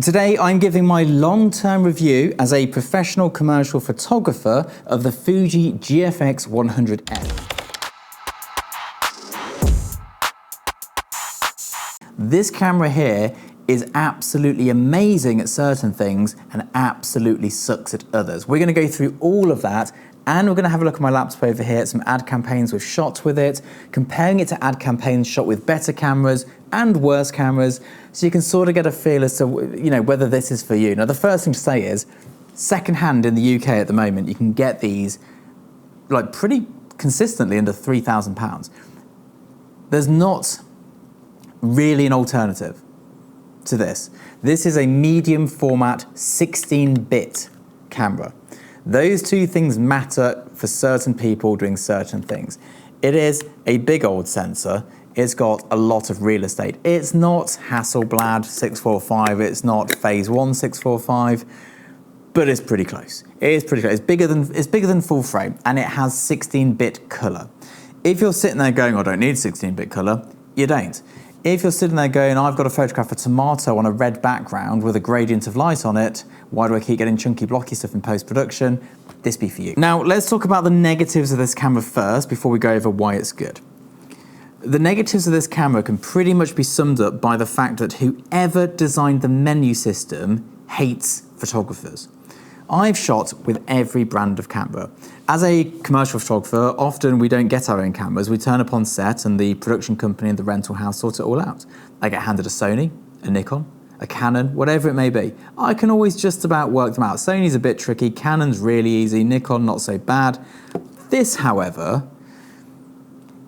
Today I'm giving my long-term review as a professional commercial photographer of the Fuji GFX100s. This camera here is absolutely amazing at certain things and absolutely sucks at others. We're going to go through all of that, and we're going to have a look at my laptop over here at some ad campaigns we've shot with it, comparing it to ad campaigns shot with better cameras and worse cameras, so you can sort of get a feel as to whether this is for you. Now, the first thing to say is, secondhand in the UK at the moment, you can get these like pretty consistently under £3,000. There's not really an alternative to this. This is a medium format 16-bit camera. Those two things matter for certain people doing certain things. It is a big old sensor. It's got a lot of real estate. It's not Hasselblad 645, it's not Phase 1 645, but it's pretty close. It is pretty close. It's bigger than full frame, and it has 16-bit color. If you're sitting there going, I don't need 16-bit color, you don't. If you're sitting there going, I've got to photograph a tomato on a red background with a gradient of light on it, why do I keep getting chunky blocky stuff in post-production? This be for you. Now, let's talk about the negatives of this camera first before we go over why it's good. The negatives of this camera can pretty much be summed up by the fact that whoever designed the menu system hates photographers. I've shot with every brand of camera. As a commercial photographer, often we don't get our own cameras. We turn up on set and the production company and the rental house sort it all out. I get handed a Sony, a Nikon, a Canon, whatever it may be. I can always just about work them out. Sony's a bit tricky, Canon's really easy, Nikon not so bad. This, however,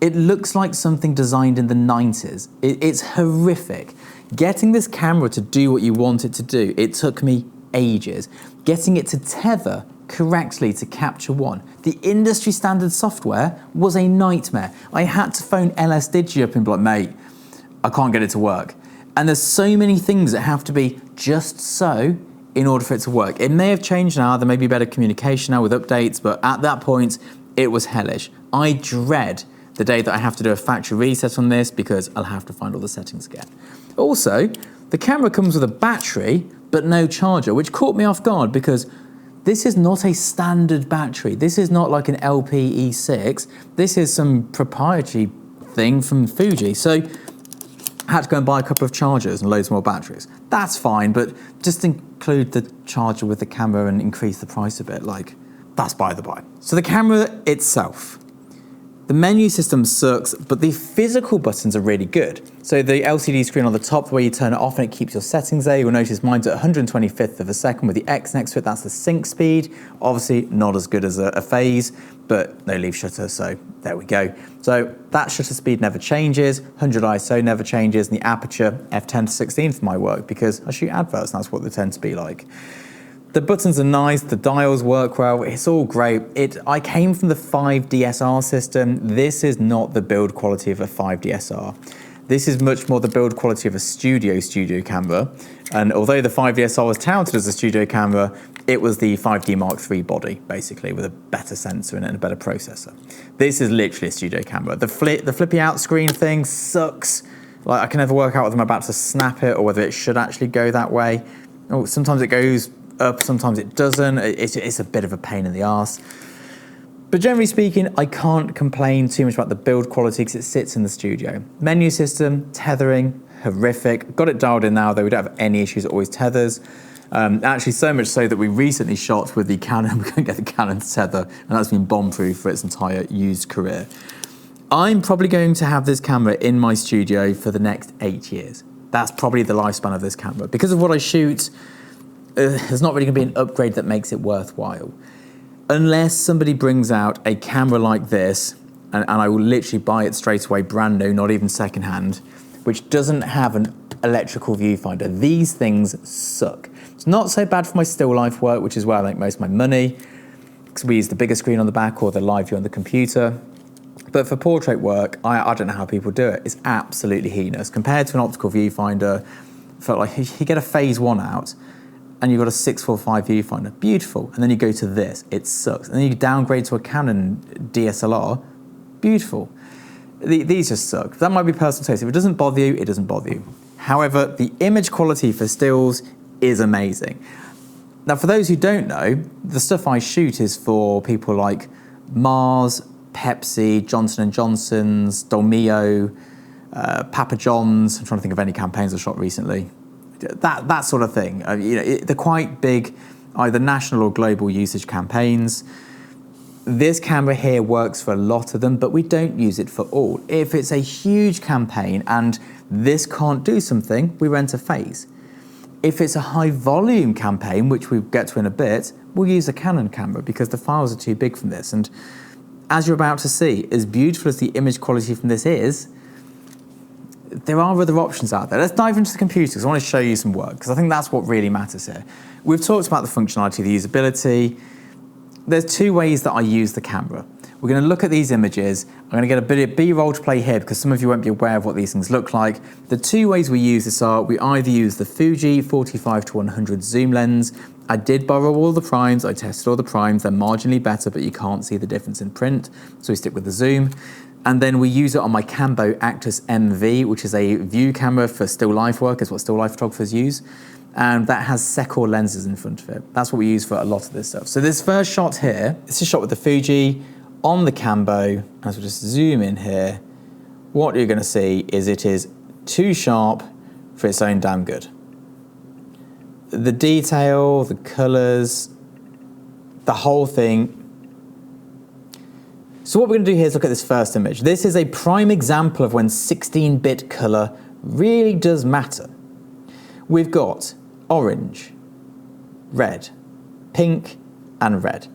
it looks like something designed in the 90s. It's horrific. Getting this camera to do what you want it to do, it took me ages. Getting it to tether correctly to capture one. The industry standard software was a nightmare. I had to phone LS Digi up and be like, mate, I can't get it to work. And there's so many things that have to be just so in order for it to work. It may have changed now, there may be better communication now with updates, but at that point, it was hellish. I dread the day that I have to do a factory reset on this because I'll have to find all the settings again. Also, the camera comes with a battery, but no charger, which caught me off guard because this is not a standard battery. This is not like an LPE6. This is some proprietary thing from Fuji. So I had to go and buy a couple of chargers and loads more batteries. That's fine, but just include the charger with the camera and increase the price a bit, like, that's by the by. So the camera itself. The menu system sucks, but the physical buttons are really good. So the LCD screen on the top, the way you turn it off and it keeps your settings there, you'll notice mine's at 125th of a second with the X next to it, that's the sync speed. Obviously not as good as a phase, but no leaf shutter, so there we go. So that shutter speed never changes, 100 ISO never changes, and the aperture f10 to 16 for my work because I shoot adverts and that's what they tend to be like. The buttons are nice, the dials work well, it's all great. I came from the 5DSR system. This is not the build quality of a 5DSR. This is much more the build quality of a studio camera. And although the 5DSR was touted as a studio camera, it was the 5D Mark III body, basically, with a better sensor in it and a better processor. This is literally a studio camera. The flippy out screen thing sucks. Like, I can never work out whether I'm about to snap it or whether it should actually go that way. Oh, sometimes it goes up, sometimes it doesn't. It's a bit of a pain in the arse. But generally speaking, I can't complain too much about the build quality because it sits in the studio. Menu system, tethering, horrific. Got it dialed in now, though we don't have any issues, it always tethers. Actually, so much so that we recently shot with the Canon, we couldn't get the Canon to tether, and that's been bomb-proof for its entire used career. I'm probably going to have this camera in my studio for the next 8 years. That's probably the lifespan of this camera. Because of what I shoot, there's not really going to be an upgrade that makes it worthwhile. Unless somebody brings out a camera like this, and I will literally buy it straight away, brand new, not even secondhand, which doesn't have an electrical viewfinder. These things suck. It's not so bad for my still life work, which is where I make most of my money, because we use the bigger screen on the back or the live view on the computer. But for portrait work, I don't know how people do it. It's absolutely heinous. Compared to an optical viewfinder, felt like you get a Phase 1 out, and you've got a 645 viewfinder, beautiful. And then you go to this, it sucks. And then you downgrade to a Canon DSLR, beautiful. These just suck. That might be personal taste. If it doesn't bother you, it doesn't bother you. However, the image quality for stills is amazing. Now, for those who don't know, the stuff I shoot is for people like Mars, Pepsi, Johnson & Johnson's, Dolmio, Papa John's. I'm trying to think of any campaigns I've shot recently. That sort of thing. They're quite big, either national or global usage campaigns. This camera here works for a lot of them, but we don't use it for all. If it's a huge campaign and this can't do something, we rent a phase. If it's a high volume campaign, which we'll get to in a bit, we'll use a Canon camera because the files are too big from this. And as you're about to see, as beautiful as the image quality from this is, there are other options out there. Let's dive into the computer because I want to show you some work because I think that's what really matters here. We've talked about the functionality, the usability. There's two ways that I use the camera. We're going to look at these images. I'm going to get a bit of B-roll to play here because some of you won't be aware of what these things look like. The two ways we use this are we either use the Fuji 45-100 zoom lens. I did borrow all the primes. I tested all the primes. They're marginally better, but you can't see the difference in print. So we stick with the zoom. And then we use it on my Cambo Actus MV, which is a view camera for still life work. It's what still life photographers use. And that has Secor lenses in front of it. That's what we use for a lot of this stuff. So this first shot here, this is shot with the Fuji on the Cambo. As we just zoom in here, what you're gonna see is it is too sharp for its own damn good. The detail, the colors, the whole thing. So what we're gonna do here is look at this first image. This is a prime example of when 16-bit color really does matter. We've got orange, red, pink, and red.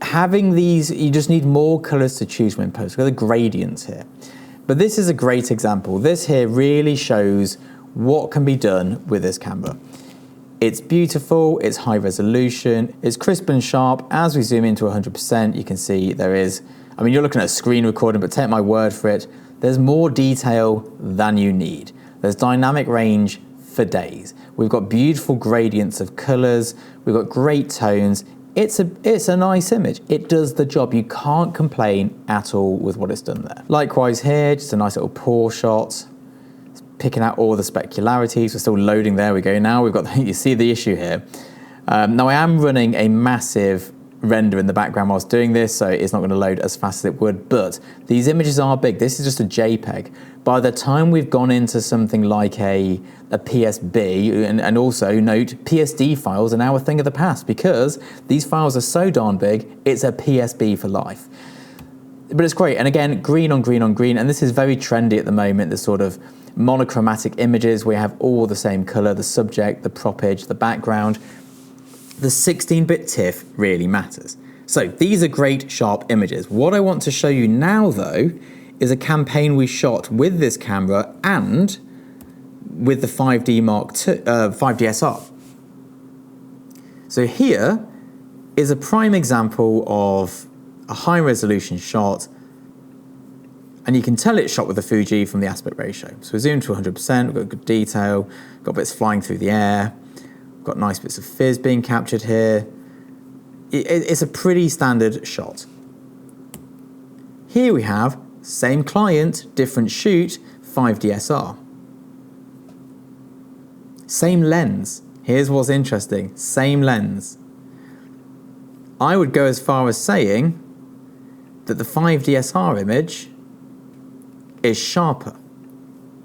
Having these, you just need more colors to choose from in post. We've got the gradients here. But this is a great example. This here really shows what can be done with this camera. It's beautiful, it's high resolution, it's crisp and sharp. As we zoom into 100%, you can see there is, I mean, you're looking at a screen recording, but take my word for it, there's more detail than you need. There's dynamic range for days. We've got beautiful gradients of colors. We've got great tones. It's a nice image. It does the job. You can't complain at all with what it's done there. Likewise here, just a nice little pour shot. It's picking out all the specularities. We're still loading. There we go. Now we've got, you see the issue here. Now I am running a massive render in the background whilst doing this, so it's not going to load as fast as it would, but these images are big. This is just a JPEG. By the time we've gone into something like a PSB, and also note, PSD files are now a thing of the past because these files are so darn big, it's a PSB for life. But it's great, and again, green on green on green, and this is very trendy at the moment, the sort of monochromatic images where you have all the same color, the subject, the propage, the background. The 16-bit TIFF really matters. So these are great, sharp images. What I want to show you now, though, is a campaign we shot with this camera and with the 5DSR. So here is a prime example of a high-resolution shot, and you can tell it's shot with the Fuji from the aspect ratio. So we zoom to 100%, we've got good detail, got bits flying through the air, got nice bits of fizz being captured here. It's a pretty standard shot. Here we have same client, different shoot, 5DSR. Same lens. Here's what's interesting, same lens. I would go as far as saying that the 5DSR image is sharper,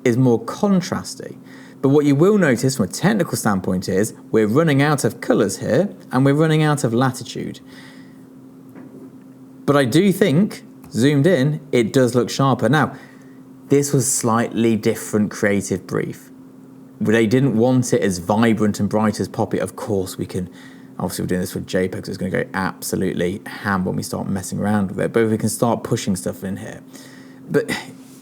is more contrasty. But what you will notice from a technical standpoint is we're running out of colors here and we're running out of latitude. But I do think, zoomed in, it does look sharper. Now, this was slightly different creative brief. They didn't want it as vibrant and bright as Poppy. Of course we can, obviously we're doing this with JPEG, so it's going to go absolutely ham when we start messing around with it, but we can start pushing stuff in here. But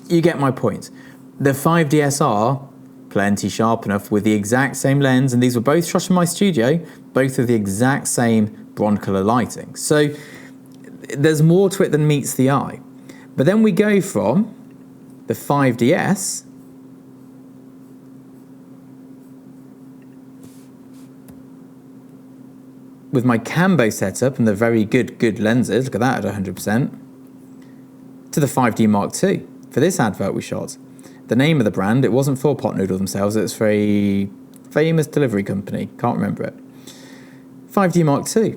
you get my point. The 5DSR, plenty sharp enough with the exact same lens, and these were both shot in my studio, both with the exact same bronze color lighting. So there's more to it than meets the eye. But then we go from the 5DS with my Cambo setup and the very good lenses, look at that at 100%, to the 5D Mark II for this advert we shot. The name of the brand, it wasn't for Pot Noodle themselves, it's for a famous delivery company, can't remember it. 5D Mark II.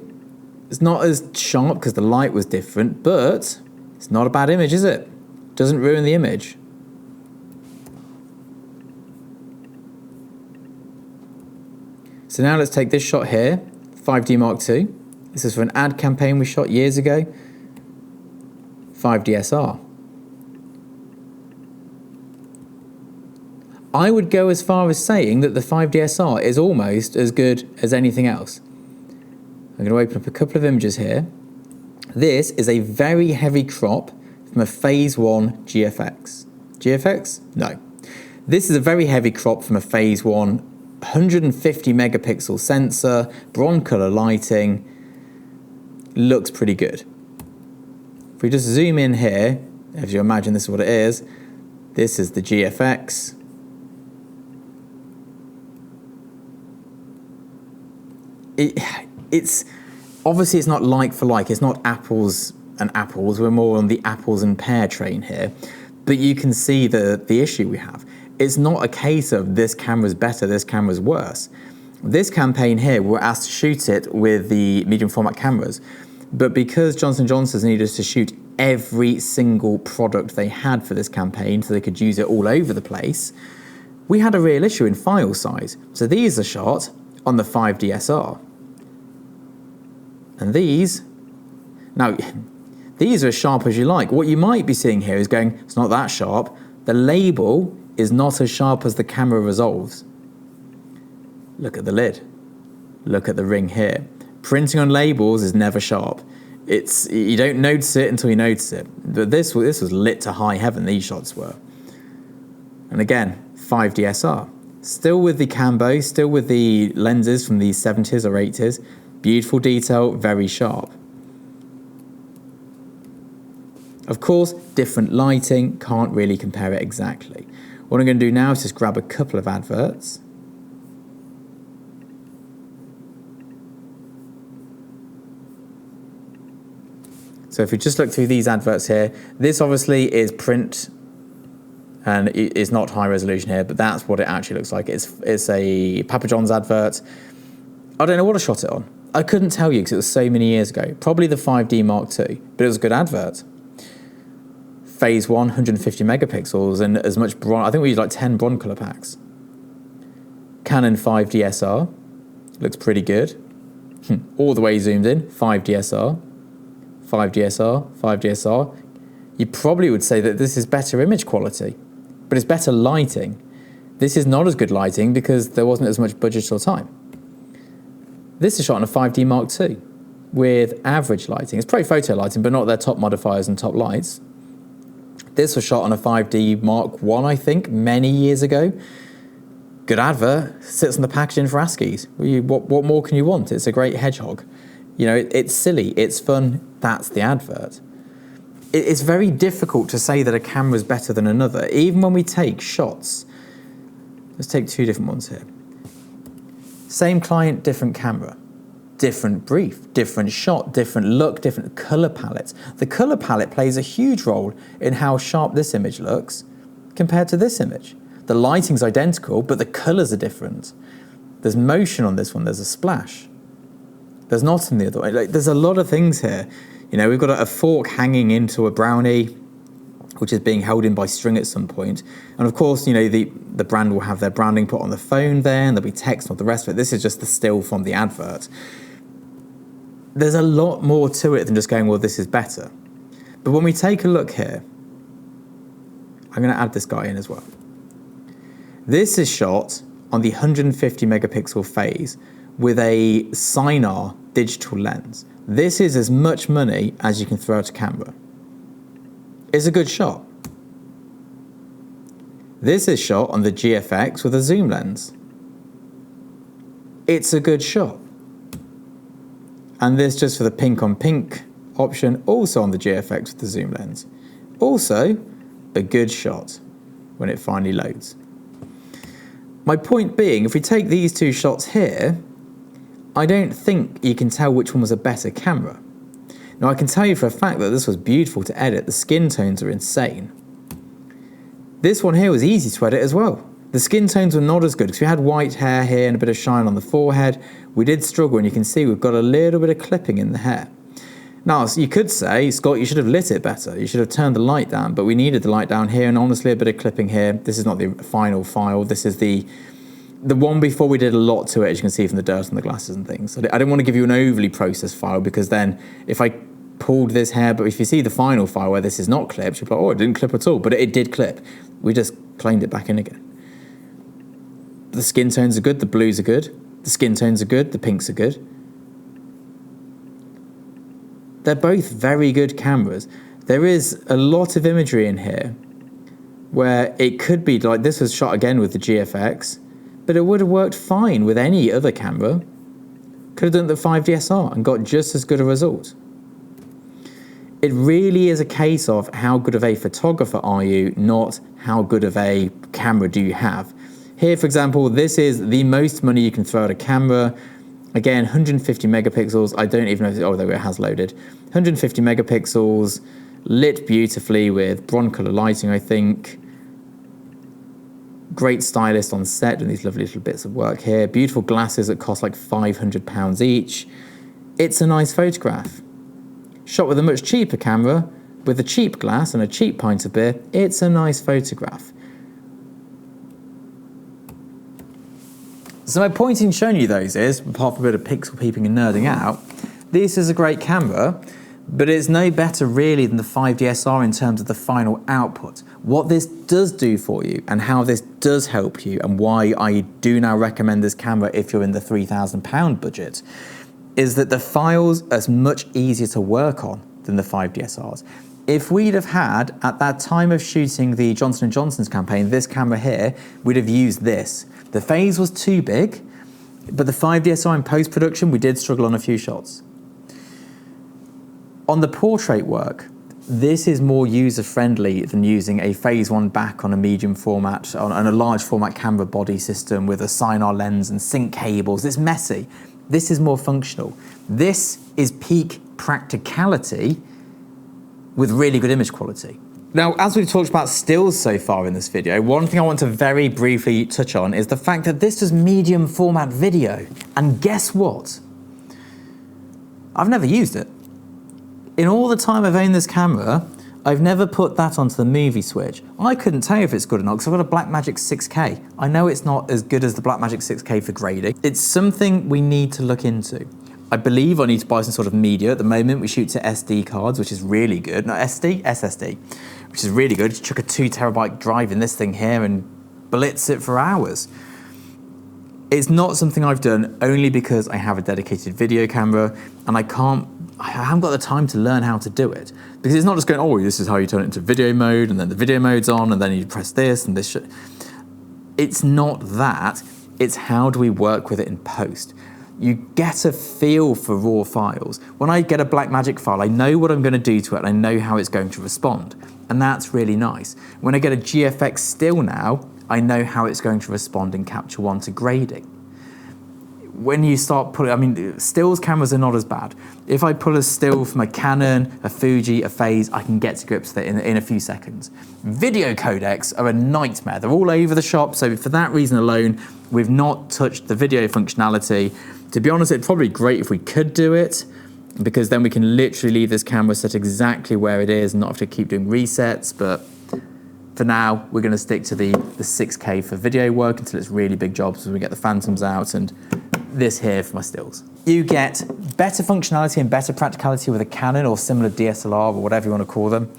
It's not as sharp because the light was different, but it's not a bad image, is it? Doesn't ruin the image. So now let's take this shot here, 5D Mark II. This is for an ad campaign we shot years ago. 5DSR. I would go as far as saying that the 5DSR is almost as good as anything else. I'm going to open up a couple of images here. This is a very heavy crop from a Phase 1 GFX. GFX? No. This is a very heavy crop from a Phase 1 150 megapixel sensor, bronze color lighting. Looks pretty good. If we just zoom in here, as you imagine this is what it is, this is the GFX. It's obviously it's not like for like, it's not apples and apples, we're more on the apples and pear train here, but you can see the issue we have. It's not a case of this camera's better, this camera's worse. This campaign here, we're asked to shoot it with the medium format cameras, but because Johnson & Johnson's needed us to shoot every single product they had for this campaign so they could use it all over the place, we had a real issue in file size. So these are shot on the 5DSR. And these are as sharp as you like. What you might be seeing here is going, it's not that sharp. The label is not as sharp as the camera resolves. Look at the lid. Look at the ring here. Printing on labels is never sharp. You don't notice it until you notice it. But this was lit to high heaven, these shots were. And again, 5DSR. Still with the cambo, still with the lenses from the 70s or 80s. Beautiful detail, very sharp. Of course, different lighting, can't really compare it exactly. What I'm going to do now is just grab a couple of adverts. So if we just look through these adverts here, this obviously is print and it's not high resolution here, but that's what it actually looks like. It's a Papa John's advert. I don't know what I shot it on. I couldn't tell you because it was so many years ago. Probably the 5D Mark II, but it was a good advert. Phase 1, 150 megapixels and as much bronze. I think we used like 10 bronze color packs. Canon 5DSR. Looks pretty good. All the way zoomed in. 5DSR. 5DSR. 5DSR. You probably would say that this is better image quality, but it's better lighting. This is not as good lighting because there wasn't as much budget or time. This is shot on a 5D Mark II with average lighting. It's probably photo lighting, but not their top modifiers and top lights. This was shot on a 5D Mark I, I think, many years ago. Good advert, sits on the packaging for ASCIIs. What more can you want? It's a great hedgehog. You know, it's silly, it's fun, that's the advert. It's very difficult to say that a camera is better than another, even when we take shots. Let's take two different ones here. Same client, different camera. Different brief, different shot, different look, different color palettes. The color palette plays a huge role in how sharp this image looks compared to this image. The lighting's identical, but the colors are different. There's motion on this one, there's a splash. There's not in the other one. Like, there's a lot of things here. You know, we've got a fork hanging into a brownie, which is being held in by string at some point. And of course, you know, the brand will have their branding put on the phone there, and there'll be text on the rest of it. This is just the still from the advert. There's a lot more to it than just going, well, this is better. But when we take a look here, I'm going to add this guy in as well. This is shot on the 150 megapixel phase with a Sinar digital lens. This is as much money as you can throw at a camera. It's a good shot. This is shot on the GFX with a zoom lens. It's a good shot. And this just for the pink on pink option, also on the GFX with the zoom lens. Also, a good shot when it finally loads. My point being, if we take these two shots here, I don't think you can tell which one was a better camera. Now I can tell you for a fact that this was beautiful to edit. The skin tones are insane. This one here was easy to edit as well. The skin tones were not as good because we had white hair here and a bit of shine on the forehead. We did struggle, and you can see we've got a little bit of clipping in the hair. Now, so you could say, Scott, you should have lit it better. You should have turned the light down, but we needed the light down here, and honestly, a bit of clipping here. This is not the final file. This is the one before we did a lot to it, as you can see from the dirt on the glasses and things. I didn't want to give you an overly processed file, because then if I pulled this hair, but if you see the final file where this is not clipped, you're like, oh, it didn't clip at all, but it did clip. We just planed it back in again. The skin tones are good, the blues are good, the skin tones are good, the pinks are good. They're both very good cameras. There is a lot of imagery in here where it could be like, this was shot again with the GFX, but it would have worked fine with any other camera. Could have done the 5DSR and got just as good a result. It really is a case of how good of a photographer are you, not how good of a camera do you have. Here, for example, this is the most money you can throw at a camera. Again, 150 megapixels. I don't even know, oh, there it has loaded. 150 megapixels, lit beautifully with bronze color lighting, I think. Great stylist on set doing these lovely little bits of work here. Beautiful glasses that cost like £500 each. It's a nice photograph. Shot with a much cheaper camera, with a cheap glass and a cheap pint of beer, it's a nice photograph. So my point in showing you those is, apart from a bit of pixel peeping and nerding out, this is a great camera, but it's no better really than the 5DSR in terms of the final output. What this does do for you, and how this does help you, and why I do now recommend this camera if you're in the £3,000 budget, is that the files are much easier to work on than the 5DSRs. If we'd have had, at that time of shooting the Johnson & Johnson's campaign, this camera here, we'd have used this. The phase was too big, but the 5DSR in post-production, we did struggle on a few shots. On the portrait work, this is more user-friendly than using a phase one back on a medium format, on a large format camera body system with a Sinar lens and sync cables. It's messy. This is more functional. This is peak practicality with really good image quality. Now, as we've talked about stills so far in this video, one thing I want to very briefly touch on is the fact that this is medium format video. And guess what? I've never used it. In all the time I've owned this camera, I've never put that onto the movie switch. I couldn't tell you if it's good or not because I've got a Blackmagic 6K. I know it's not as good as the Blackmagic 6K for grading. It's something we need to look into. I believe I need to buy some sort of media. At the moment, we shoot to SD cards, which is really good. Not SD, SSD, which is really good. You chuck a 2 terabyte drive in this thing here and blitz it for hours. It's not something I've done only because I have a dedicated video camera and I haven't got the time to learn how to do it. Because it's not just going, oh, this is how you turn it into video mode, and then the video mode's on, and then you press this and this shit. It's not that. It's how do we work with it in post. You get a feel for raw files. When I get a Blackmagic file, I know what I'm going to do to it, and I know how it's going to respond. And that's really nice. When I get a GFX still now, I know how it's going to respond in Capture One to grading. When you start putting, I mean, stills cameras are not as bad. If I pull a still from a Canon, a Fuji, a Phase, I can get to grips with it in a few seconds. Video codecs are a nightmare. They're all over the shop, so for that reason alone, we've not touched the video functionality. To be honest, it'd probably be great if we could do it, because then we can literally leave this camera set exactly where it is and not have to keep doing resets, but for now, we're going to stick to the 6K for video work until it's really big jobs when we get the Phantoms out, and this here for my stills. You get better functionality and better practicality with a Canon or similar DSLR or whatever you want to call them.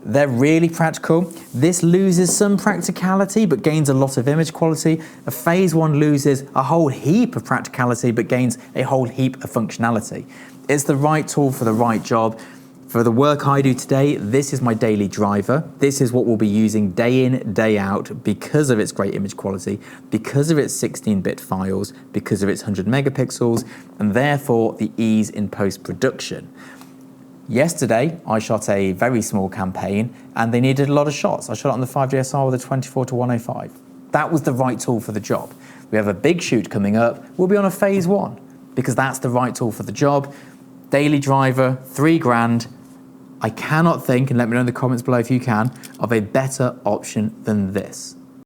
They're really practical. This loses some practicality but gains a lot of image quality. A Phase 1 loses a whole heap of practicality but gains a whole heap of functionality. It's the right tool for the right job. For the work I do today, this is my daily driver. This is what we'll be using day in, day out because of its great image quality, because of its 16-bit files, because of its 100 megapixels, and therefore the ease in post-production. Yesterday, I shot a very small campaign and they needed a lot of shots. I shot it on the 5DSR with a 24-105. That was the right tool for the job. We have a big shoot coming up. We'll be on a Phase 1 because that's the right tool for the job. Daily driver, $3,000. I cannot think, and let me know in the comments below if you can, of a better option than this.